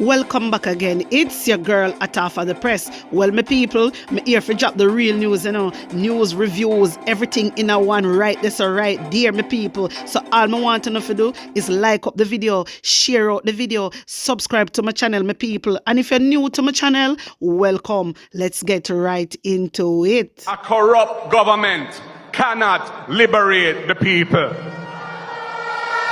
Welcome back again. It's your girl Atafa the Press. Well, my people, me here for drop the real news, news, reviews, everything in a one right this or right there, my people. So all I want to know to do is like up the video, share out the video, subscribe to my channel, my people. And if you're new to my channel, welcome. Let's get right into it. A corrupt government cannot liberate the people.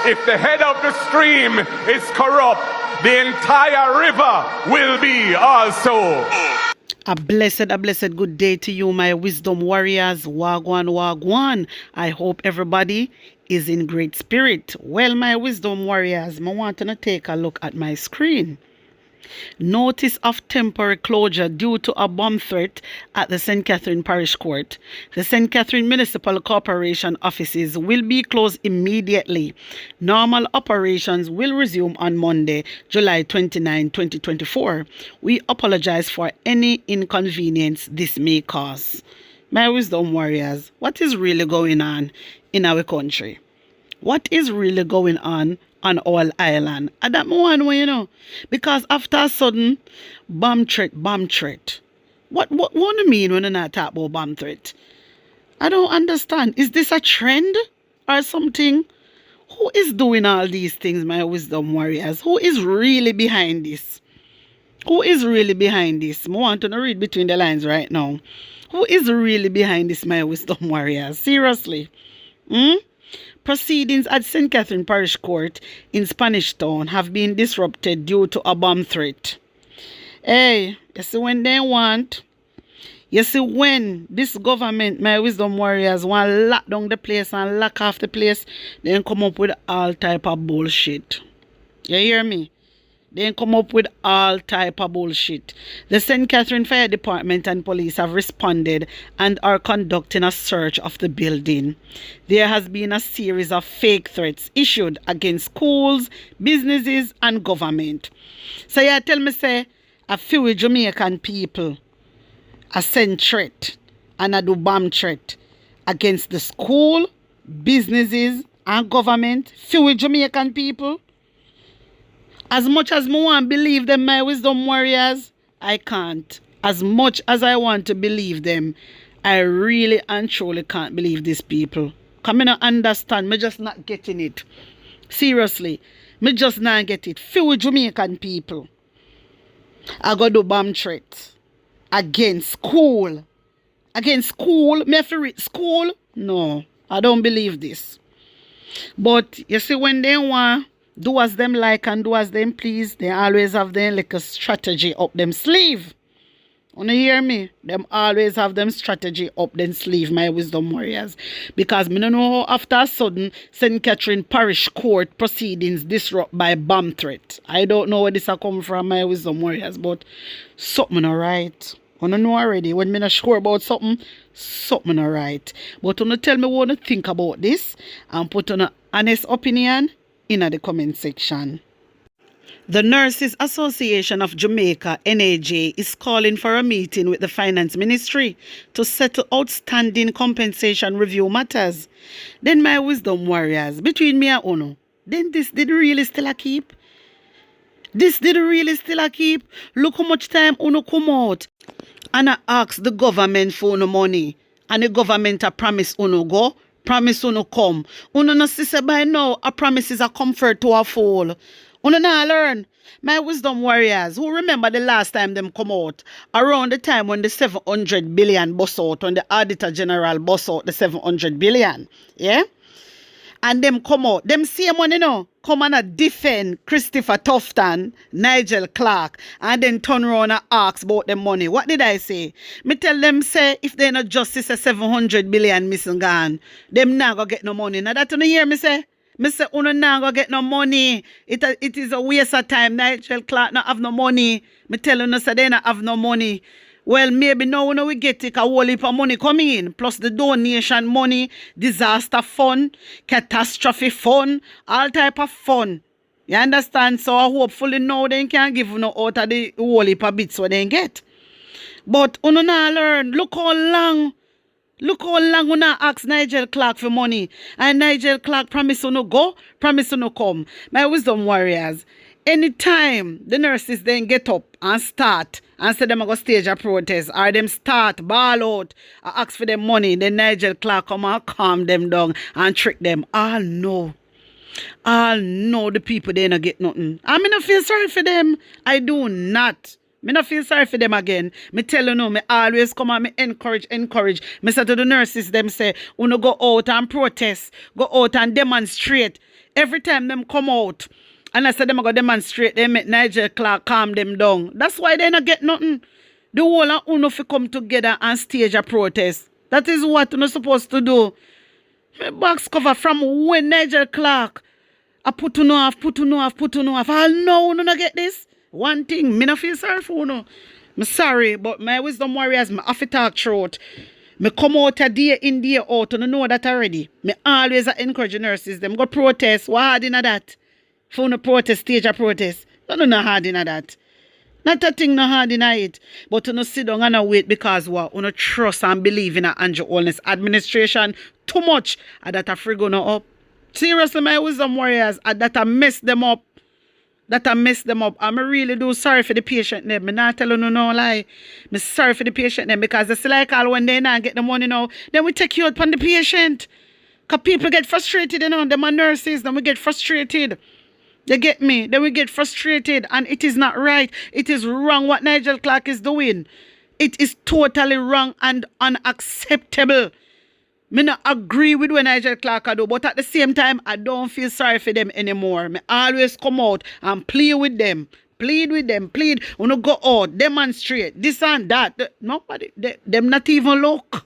If the head of the stream is corrupt, the entire river will be also. A blessed good day to you, my wisdom warriors. Wagwan, wagwan. I hope everybody is in great spirit. Well, my wisdom warriors, I want to take a look at my screen. Notice of temporary closure due to a bomb threat at the St. Catherine Parish Court. The St. Catherine Municipal Corporation offices will be closed immediately. Normal operations will resume on Monday, July 29, 2024. We apologize for any inconvenience this may cause. My wisdom warriors, what is really going on in our country? What is really going on all island? And that one way, because after a sudden bomb threat. What do you mean when you not talk about bomb threat? I don't understand. Is this a trend or something? Who is doing all these things, my wisdom warriors? Who is really behind this? Who is really behind this? I want to read between the lines right now. Who is really behind this, my wisdom warriors? Seriously? Proceedings at St. Catherine Parish Court in Spanish Town have been disrupted due to a bomb threat. Hey, you see when they want, you see when this government, my wisdom warriors, want to lock down the place and lock off the place, then come up with all type of bullshit. You hear me? They come up with all type of bullshit. The St. Catherine Fire Department and police have responded and are conducting a search of the building. There has been a series of fake threats issued against schools, businesses, and government. So you tell me, say, a few Jamaican people are sent threat and a do bomb threat against the school, businesses, and government. Few Jamaican people. As much as I want to believe them, my wisdom warriors, I can't. As much as I want to believe them, I really and truly can't believe these people. Come I understand, me just not getting it. Seriously, me just not get it. Few Jamaican people I go do bomb threats against school. Against school? Me have to read school? No, I don't believe this. But you see, when they want do as them like and do as them please, they always have them like a strategy up them sleeve. Wanna hear me? Them always have them strategy up them sleeve, my wisdom warriors. Because me don't know how after a sudden St. Catherine Parish Court proceedings disrupt by bomb threat. I don't know where this a come from, my wisdom warriors, but something alright. Wanna know already, when me not sure about something alright. But wanna tell me what you think about this and put on an honest opinion in the comment section. The Nurses Association of Jamaica, NAJ, is calling for a meeting with the Finance Ministry to settle outstanding compensation review matters. Then my wisdom warriors, between me and Uno, then this did really still a keep? This did really still a keep? Look how much time Uno come out and I ask the government for no money and the government a promise Uno go. Promise uno come. Uno no see say by now a promise is a comfort to a fool. Uno na learn. My wisdom warriors, who remember the last time them come out? Around the time when the 700 billion bust out, when the Auditor General bust out the 700 billion. Yeah? And them come out. Them same one, come and defend Christopher Tufton, Nigel Clark, and then turn around and ask about the money. What did I say? Me tell them, say, if they not justice a 700 billion missing gone, them not go get no money. Now that you hear me say? Me say, uno not go get no money. It is a waste of time. Nigel Clark not have no money. Me tell you, say they not have no money. Well, maybe now when we get a whole heap of money coming in, plus the donation money, disaster fund, catastrophe fund, all type of fund. You understand? So hopefully now they can give no out of the whole heap of bits what they get. But uno not learn. Look how long una ask Nigel Clark for money. And Nigel Clark promise uno go, promise uno come. My wisdom warriors, Anytime the nurses then get up and start and say them go stage a protest or them start ball out and ask for them money, then Nigel Clark come and calm them down and trick them. All know the people they not get nothing. I mean, I feel sorry for them. I do not. Me not feel sorry for them again. Me tell you no, me always come and me encourage. Me say to the nurses, them say, uno go out and protest, go out and demonstrate. Every time them come out, and I say them go demonstrate, they make Nigel Clark calm them down. That's why they not get nothing. The whole of uno fi come together and stage a protest. That is what uno supposed to do. Me box cover from when Nigel Clark I put uno off. I know uno not get this. One thing, me no feel sorry for uno. I'm sorry, but my wisdom warriors, me have to talk throat. Me come out a day in, day out, and know that already. Me always encourage nurses, them go protest. What hard in that? For uno protest, stage a protest. No hard in that. Not a thing no hard in it. But uno sit down and wait because what? Uno trust and believe in a Andrew Holness administration too much. And that a free gonna up. Seriously, my wisdom warriors, that a mess them up. I'm really do sorry for the patient them. Me not tell you no lie. Me sorry for the patient them because it's like all when they not get the money now, then we take you out from the patient. Because people get frustrated, them are nurses, then we get frustrated. You get me? Then we get frustrated and it is not right. It is wrong what Nigel Clark is doing. It is totally wrong and unacceptable. Me not agree with what Nigel Clark do, but at the same time, I don't feel sorry for them anymore. Me always come out and plead with them. Wanna go out, demonstrate, this and that. Nobody, them not even look.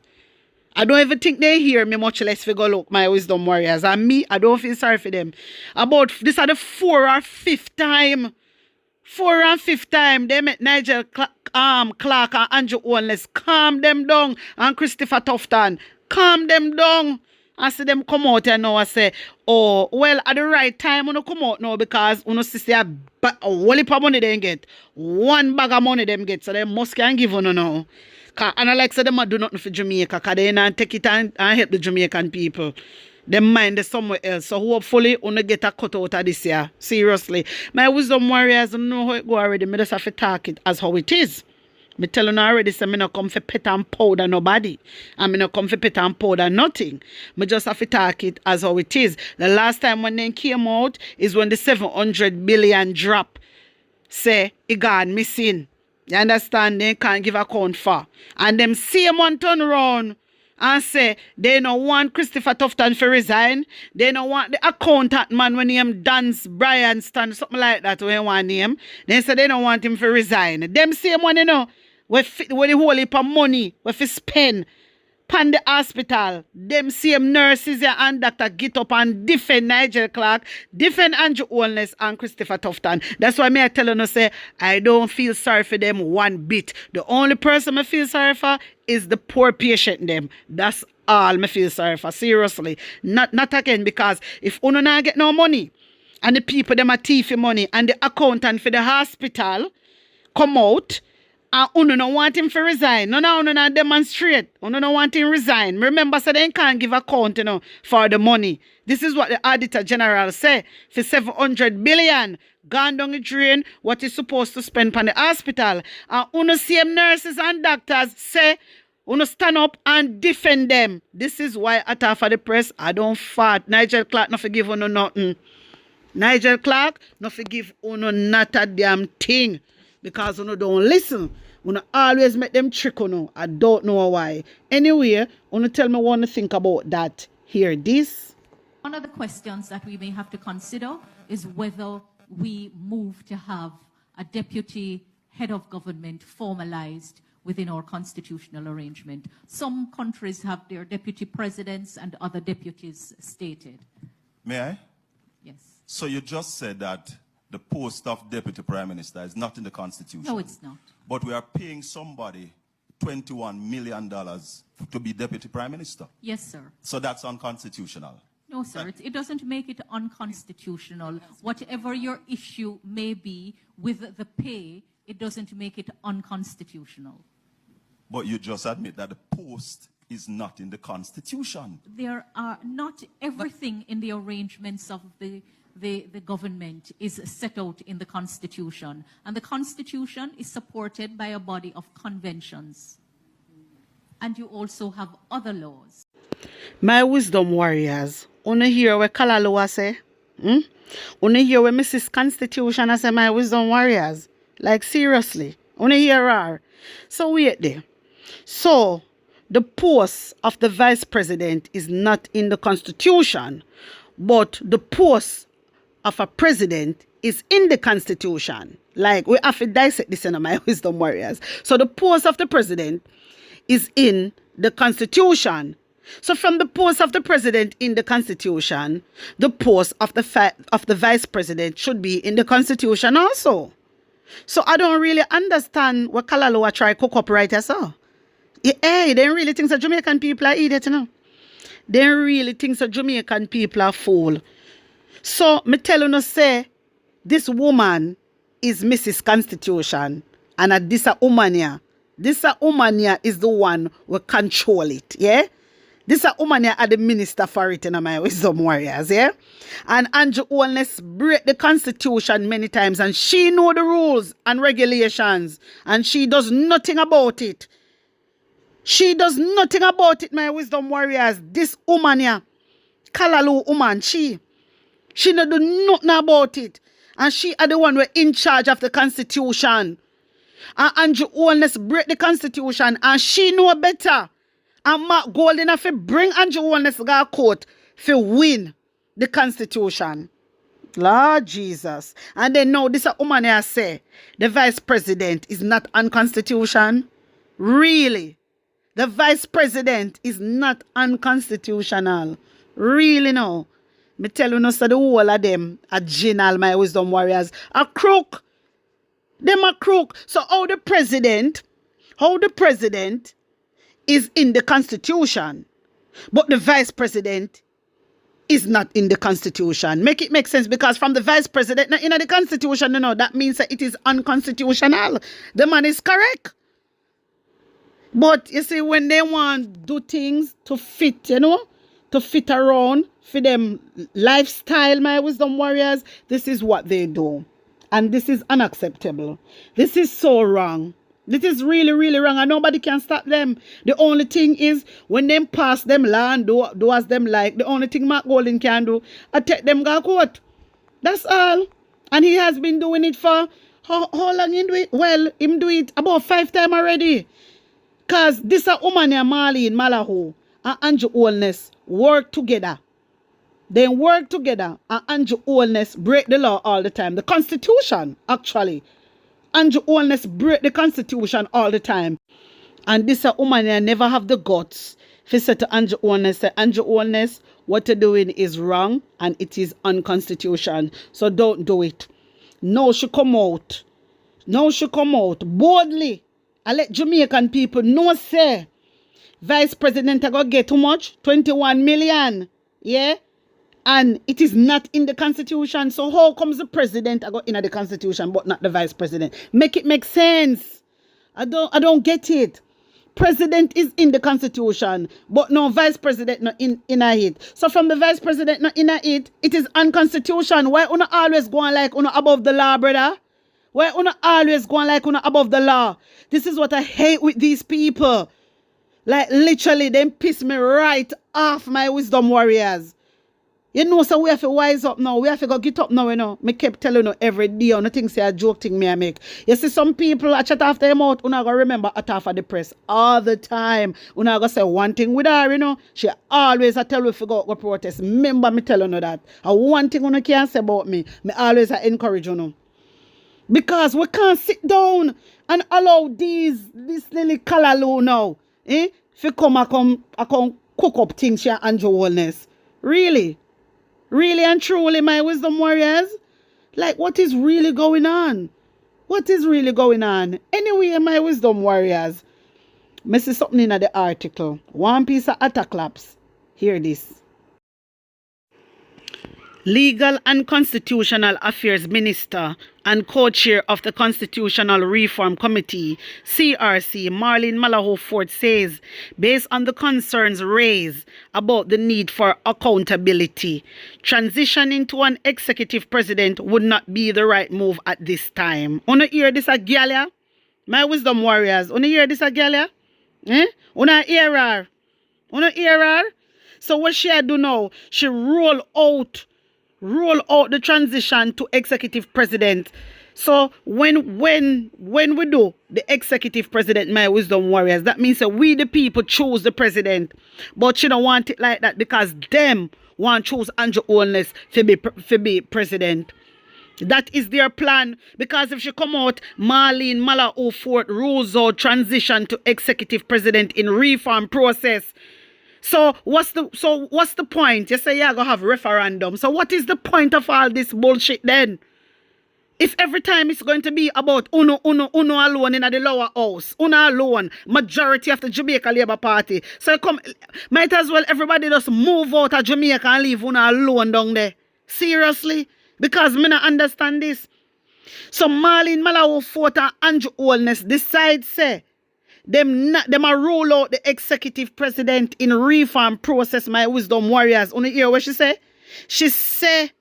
I don't even think they hear me, much less figure look, my wisdom warriors. And me, I don't feel sorry for them. About, this are the 4th or 5th time. 4th and 5th time, they met Nigel Clark and Andrew Holness calm them down and Christopher Tufton. Calm them down. I see them come out and now I say, oh, well, at the right time, when you come out now because when you see a whole heap of money they get. One bag of money them get, so they must can give on now. And I like say them do nothing for Jamaica because they not take it and help the Jamaican people. They mind is somewhere else. So hopefully, we get a cut out of this year. Seriously. My wisdom warriors know how it go already. I just have to talk it as how it is. Me tell you already, say me no come for pet and powder nobody. And me no come for pet and powder nothing. Me just have to talk it as how it is. The last time when they came out is when the 700 billion drop. Say, it gone missing. You understand? They can't give account for. And them same one turn around and say, they don't want Christopher Tufton to resign. They don't want the accountant man when name Dance Brian Stan, something like that when you want name. They say they don't want him to resign. Them same one, with the whole heap of money, with he spend pan the hospital, them same nurses and doctor get up and defend Nigel Clark, defend Andrew Holness and Christopher Tufton. That's why I tell you, say, I don't feel sorry for them one bit. The only person I feel sorry for is the poor patient them. That's all I feel sorry for. Seriously. Not again, because if uno not get no money, and the people them are thiefing money, and the accountant for the hospital come out, and uno no want him to resign. No, uno not demonstrate. Uno no want him to resign. Remember, so they can't give account, for the money. This is what the Auditor General say. For 700 billion, gone down the drain, what is supposed to spend on the hospital. And uno same nurses and doctors say, uno stand up and defend them. This is why at half of the press, I don't fart. Nigel Clark not forgive uno nothing. Nigel Clark not forgive uno not a damn thing. Because uno don't listen. Uno always make them trick uno. I don't know why. Anyway, uno tell me what to think about that. Hear this. One of the questions that we may have to consider is whether we move to have a deputy head of government formalized within our constitutional arrangement. Some countries have their deputy presidents and other deputies stated. May I? Yes. So you just said that the post of deputy prime minister is not in the constitution. No, it's not. But we are paying somebody $21 million to be deputy prime minister. Yes, sir. So that's unconstitutional. No, sir. It doesn't make it unconstitutional. Whatever your issue may be with the pay, it doesn't make it unconstitutional. But you just admit that the post is not in the constitution. There are not everything in the arrangements of the the government is set out in the Constitution. And the Constitution is supported by a body of conventions. And you also have other laws. My wisdom warriors, wanna hear what Kalaloa say? Wanna hear what Mrs. Constitution I say, my wisdom warriors? Like seriously, wanna hear her? So wait there. So the post of the vice president is not in the Constitution, but the post of a president is in the Constitution. Like, we have to dissect this in my wisdom warriors. So the post of the president is in the Constitution. So from the post of the president in the Constitution, the post of the vice president should be in the Constitution also. So I don't really understand what Kalaloa try cook up right as so. Hey, they really think that Jamaican people are idiots, you know. They really think that Jamaican people are fool. So me tell you no say, this woman is Mrs. Constitution, and this a woman here. This a woman here is the one who control it, yeah? This a woman here are the minister for it in my wisdom warriors, yeah? And Andrew Holness break the Constitution many times, and she know the rules and regulations, and she does nothing about it. She does nothing about it, my wisdom warriors. This woman here, Kalalu woman, she don't do nothing about it. And she are the one who in charge of the Constitution. And Andrew Holness break the Constitution, and she know better. And Mark Golden have to bring Andrew Holness to court to win the Constitution. Lord Jesus. And then now this a woman here say the vice president is not unconstitution. Really? The vice president is not unconstitutional. Really no. Me tell you no, so the whole of them are general, my wisdom warriors, a crook. Them a crook. So how the president is in the Constitution, but the vice president is not in the Constitution. Make it make sense, because from the vice president not in the Constitution, you know, that means that it is unconstitutional. The man is correct. But you see, when they want to do things to fit, you know, to fit around for them lifestyle, my wisdom warriors, this is what they do. And this is unacceptable. This is so wrong. This is really, really wrong, and nobody can stop them. The only thing is, when them pass them law and do as them like, the only thing Mark Golden can do is take them to court. That's all. And he has been doing it for, how long he do it? Well, him do it about 5 times already. Because this a woman here, Marlene Malaho and Andrew Holness work together. They work together, and Andrew Holness break the law all the time. The Constitution, actually. Andrew Holness break the Constitution all the time. And this a woman here never have the guts to say to Andrew Holness, say, Andrew Holness, what you're doing is wrong and it is unconstitutional. So don't do it. Now she come out. Now she come out boldly. I let Jamaican people know, say, Vice President I go get too much? 21 million. Yeah? And it is not in the Constitution. So how comes the president I go in the Constitution but not the vice president? Make it make sense. I don't get it. President is in the Constitution, but no vice president not in it. So from the vice president not in it, it is unconstitutional. Why una always going like una above the law, brother? Why una always going like una above the law? This is what I hate with these people. Like literally, them piss me right off, my wisdom warriors. You know, so we have to wise up now. We have to go get up now, you know. Me kept telling you every day, you know, things say a joke thing me I make. You see some people, I chat after them out, una go remember at half of the press all the time. Una go say one thing with her, you know. She always I tell you if you go protest. Remember me telling you that. And one thing una can't say about me always I encourage you know. Because we can't sit down and allow this little callaloo now. If you come cook up things here and Holness. Really? Really and truly, my wisdom warriors? Like, what is really going on? What is really going on? Anyway, my wisdom warriors, I see something in the article. One piece of attack laps. Hear this. Legal and Constitutional Affairs Minister and co-chair of the Constitutional Reform Committee, CRC, Marlene Malaho Ford says, based on the concerns raised about the need for accountability, transitioning to an executive president would not be the right move at this time. Wanna hear this again? My wisdom warriors, wanna hear this again? Wanna hear her? Wanna hear her? So what she do now? She roll out the transition to executive president. So when we do the executive president, my wisdom warriors, that means that we the people choose the president. But she don't want it like that because them want to choose Andrew Holness to be president. That is their plan. Because if she come out, Marlene Malaho Ford rules out transition to executive president in reform process. So what's the point? You say you're gonna have referendum. So what is the point of all this bullshit then? If every time it's going to be about uno alone in the lower house, uno alone, majority of the Jamaica Labour Party. So you come, might as well everybody just move out of Jamaica and leave uno alone down there. Seriously? Because me not understand this. So Marlene Malaho Ford and Andrew Holness decide say them a roll out the executive president in reform process, my wisdom warriors. Only hear what she say? She say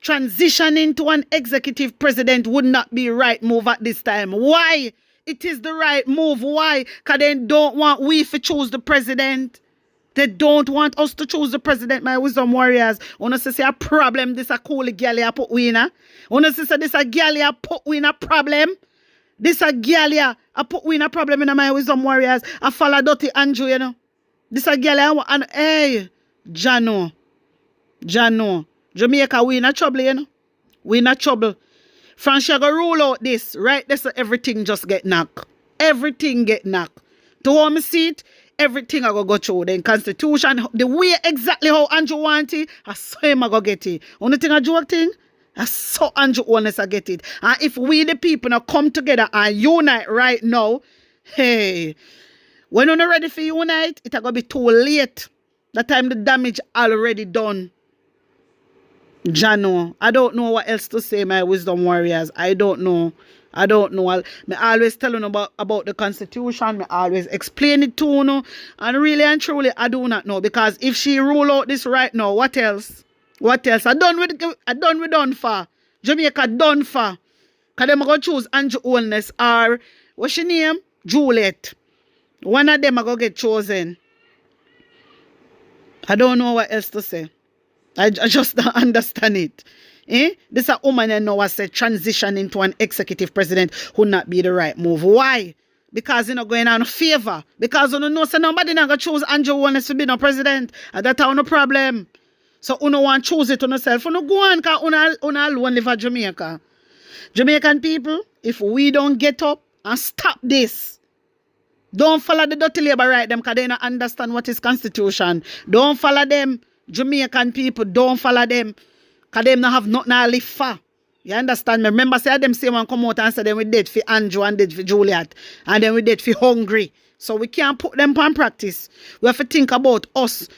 transitioning to an executive president would not be right move at this time. Why? It is the right move. Why? Because they don't want we to choose the president. They don't want us to choose the president, my wisdom warriors. Wanna say a problem, this a cool girl a put we in a. Wanna say this a girl a put we in a problem. This a girl here, I put we in a problem in my wisdom warriors. I follow dirty Andrew, you know. This a girl here, and hey, Jano. Jamaica, we in a trouble, you know. We in a trouble. Francia go rule out this, right? This everything just get knocked. Everything get knocked. To home seat, everything I go through. The constitution, the way exactly how Andrew want it, I saw him I go get it. Only thing I joke thing, I saw Andrew Holness I get it. And if we the people now come together and unite right now, hey, when we're not ready for unite, it's going to be too late. That time the damage already done. Jano, I don't know what else to say, my wisdom warriors. I don't know. I always tell you about the constitution. I always explain it to you. And really and truly, I do not know. Because if she rule out this right now, what else? What else? I done with for. Jamaica done for. Because them going to choose Andrew Holness or, what's your name? Juliet. One of them are going to get chosen. I don't know what else to say. I just don't understand it. This a woman and now said transition into an executive president would not be the right move. Why? Because you're not going on favor. Because you know so nobody not going to choose Andrew Holness to be no president. And that's no problem. So you don't want to choose it on yourself. You don't go on because you alone live in Jamaica. Jamaican people, if we don't get up and stop this, don't follow the dirty labor right them because they don't understand what is constitution. Don't follow them. Jamaican people, don't follow them. Because they don't have nothing to live for. You understand me? Remember, say them same one come out and say them we dead for Andrew and dead for Juliet. And then we dead for hungry. So we can't put them on practice. We have to think about us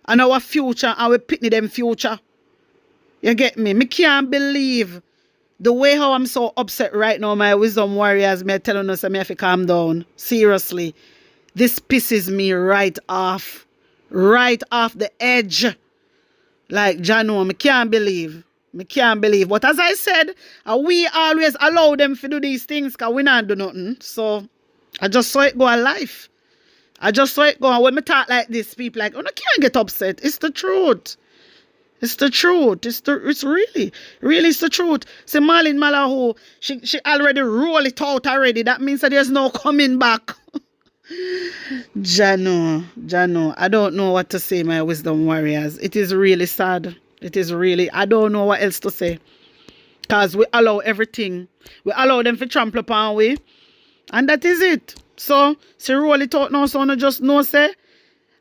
and our future and we pitney them future. You get me? Me can't believe the way how I'm so upset right now, my wisdom warriors. Me telling us I have to calm down. Seriously. This pisses me right off. Right off the edge. Like Jano, me can't believe. But as I said, we always allow them to do these things because we not do nothing. So I just saw it go in life. I just saw it go. And when me talk like this, people like, oh, no, can't get upset. It's the truth. It's the truth. It's really it's the truth. See, Marlene Malaho, she already roll it out already. That means that there's no coming back. Jano, I don't know what to say, my wisdom warriors. It is really sad. I don't know what else to say. Because we allow everything. We allow them to trample upon we. And that is it. So, she roll it out now, so no just no say.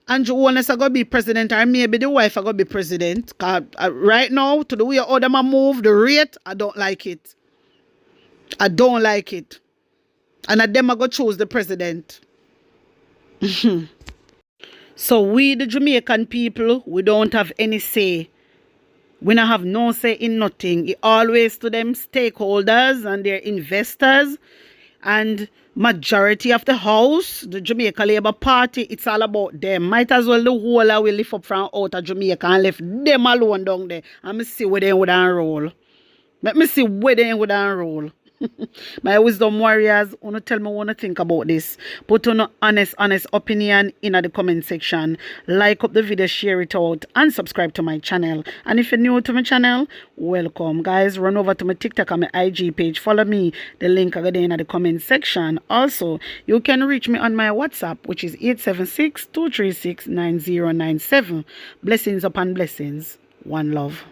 Andrew Holness are going to be president, or maybe the wife are going to be president. Because right now, to the way all them move, the rate, I don't like it. And them are going to choose the president. So we, the Jamaican people, we don't have any say We not have no say in nothing. It always to them stakeholders and their investors and majority of the house, the Jamaica Labour Party, it's all about them. Might as well the whole I will lift up from out of Jamaica and left them alone down there. And me see where they would roll. Let me see where they would roll. My wisdom warriors, wanna tell me what you think about this. Put on honest opinion in the comment section. Like up the video, share it out, and subscribe to my channel. And if you're new to my channel, welcome. Guys, run over to my TikTok and my IG page. Follow me. The link again in the comment section. Also, you can reach me on my WhatsApp, which is 876-236-9097. Blessings upon blessings. One love.